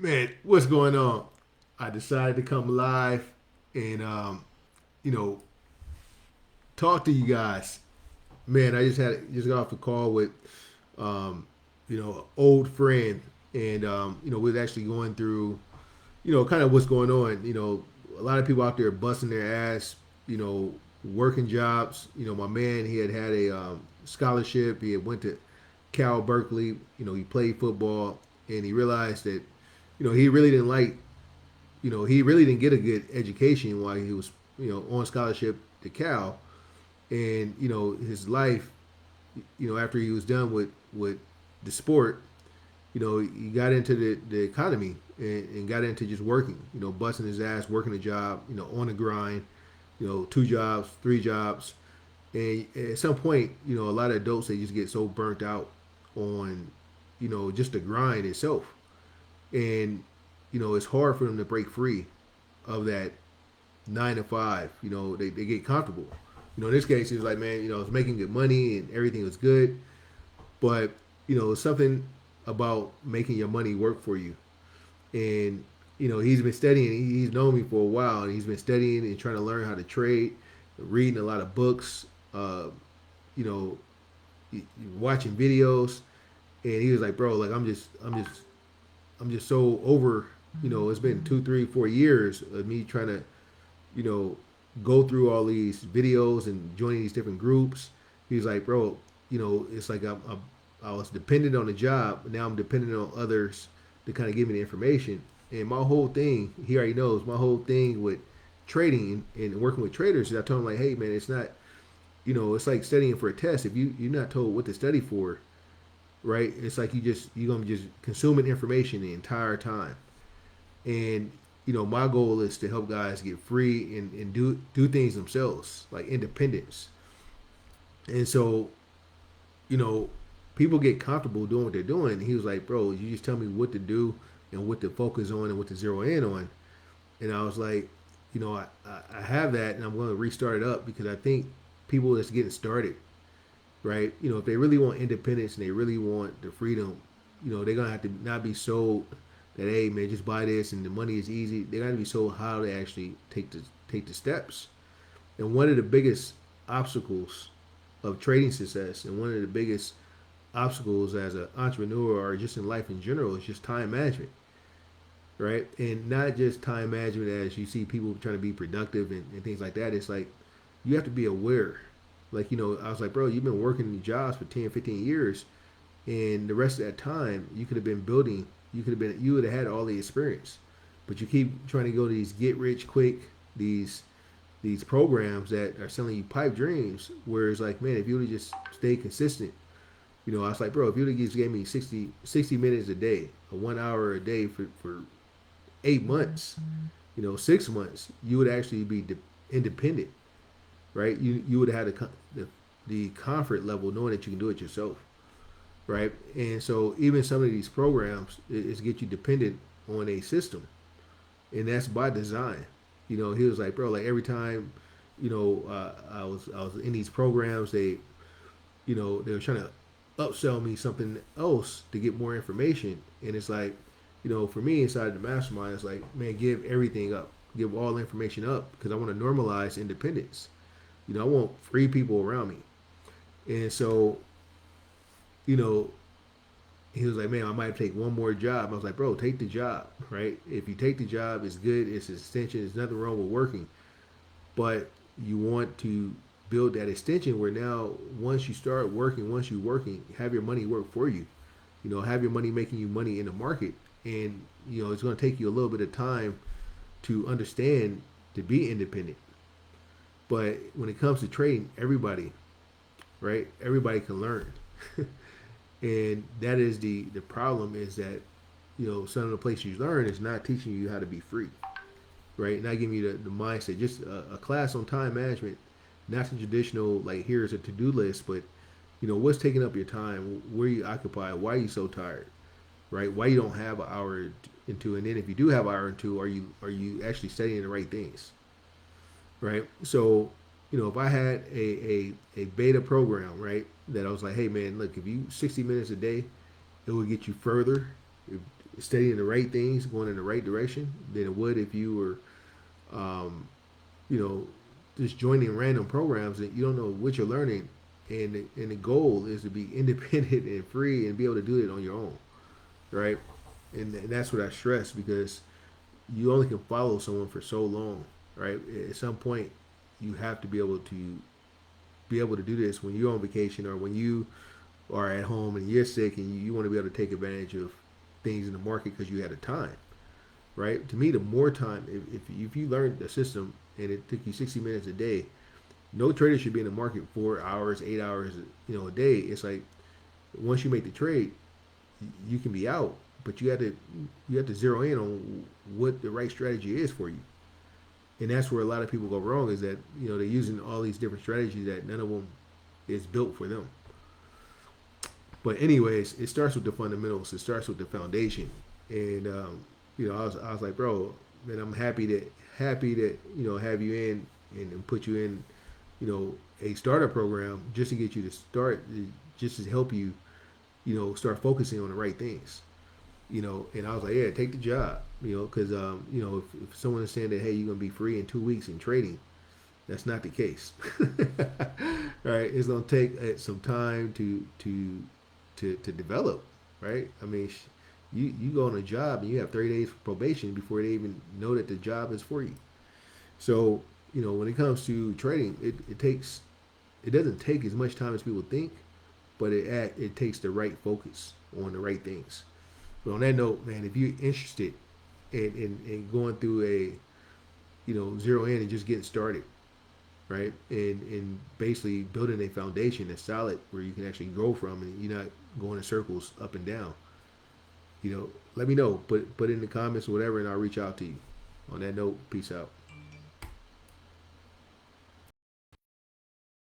Man, what's going on? I decided to come live and you know, talk to you guys. Man, I just got off the call with old friend, and we're actually going through, kind of what's going on. A lot of people out there busting their ass, working jobs. My man, he had a scholarship. He had went to Cal Berkeley. He played football, and he realized that, he really didn't like he really didn't get a good education while he was, on scholarship to Cal. And, his life, after he was done with the sport, he got into the economy and got into just working, busting his ass, working a job, on the grind, two jobs, three jobs. And at some point, a lot of adults, they just get so burnt out on, just the grind itself. And, it's hard for them to break free of that 9 to 5. They get comfortable. In this case, he was like, man, I was making good money and everything was good, but something about making your money work for you. And he's been studying. He's known me for a while, and he's been studying and trying to learn how to trade, reading a lot of books, you know, watching videos. And he was like, bro, like I'm just so over. It's been 2, 3, 4 years of me trying to you know, go through all these videos and joining these different groups. He was like, bro, it's like I was dependent on the job, but now I'm dependent on others to kind of give me the information. And my whole thing, he already knows, my whole thing with trading and working with traders is I told him like, hey man, it's not, it's like studying for a test. If you're not told what to study for, right? It's like you're gonna be just consuming information the entire time. And my goal is to help guys get free and do things themselves, like independence. And so, you know, people get comfortable doing what they're doing. And he was like, bro, you just tell me what to do and what to focus on and what to zero in on. And I was like, I have that and I'm going to restart it up because I think people that's getting started, right? If they really want independence and they really want the freedom, they're going to have to not be sold that, hey man, just buy this and the money is easy. They got to be sold how to actually take the steps. And one of the biggest obstacles of trading success, and one of the biggest obstacles as an entrepreneur or just in life in general, is just time management, right? And not just time management as you see people trying to be productive and things like that. It's like you have to be aware. Like, I was like, bro, you've been working in jobs for 10, 15 years, and the rest of that time you could have been building. You would have had all the experience, but you keep trying to go to these get rich quick, these programs that are selling you pipe dreams. Where it's like, man, if you would have just stayed consistent, I was like, bro, if you would have just gave me 60 minutes a day, or 1 hour a day for 8 months, 6 months, you would actually be independent, right? You would have had the comfort level knowing that you can do it yourself, right? And so even some of these programs is get you dependent on a system, and that's by design. He was like, bro, like every time, I was in these programs, they were trying to upsell me something else to get more information, and it's like, for me inside the mastermind, it's like, man, give everything up, give all information up, because I want to normalize independence. I want free people around me, and so, you know, he was like, man, I might take one more job. I was like, bro, take the job, right? If you take the job, it's good. It's an extension. There's nothing wrong with working. But you want to build that extension where now, once you start working, once you're working, have your money work for you. Have your money making you money in the market. And, it's going to take you a little bit of time to understand to be independent. But when it comes to trading, everybody, right? Everybody can learn. And that is the problem is that some of the places you learn is not teaching you how to be free, right? Not giving you the mindset. Just a class on time management, not the traditional like here's a to-do list, but what's taking up your time, where you occupy, why are you so tired, right? Why you don't have an hour into, and then if you do have an hour into, are you actually studying the right things, right? So, if I had a beta program, right, that I was like, hey man, look, if you 60 minutes a day, it will get you further. If, studying the right things, going in the right direction than it would if you were, you know, just joining random programs that you don't know what you're learning. And the goal is to be independent and free and be able to do it on your own, right? And that's what I stress because you only can follow someone for so long, right? At some point, you have to be able to do this when you're on vacation or when you are at home and you're sick and you want to be able to take advantage of things in the market because you had the time, right? To me, the more time, if you learned the system and it took you 60 minutes a day, no trader should be in the market 4 hours, 8 hours, a day. It's like once you make the trade, you can be out, but you have to zero in on what the right strategy is for you. And that's where a lot of people go wrong is that they're using all these different strategies that none of them is built for them. But anyways, it starts with the fundamentals. It starts with the foundation. And I was like, bro, man, I'm happy that have you in and put you in a starter program just to get you to start, just to help you start focusing on the right things. And I was like, yeah, take the job, because if someone is saying that, hey, you're gonna be free in 2 weeks in trading, that's not the case. Right? It's gonna take some time to develop, right? I mean, you go on a job and you have 30 days probation before they even know that the job is for you. So when it comes to trading, it doesn't take as much time as people think, but it takes the right focus on the right things. But on that note, man, if you're interested in going through zero in and just getting started, right, and basically building a foundation that's solid where you can actually grow from and you're not going in circles up and down, let me know. Put in the comments or whatever, and I'll reach out to you. On that note, peace out.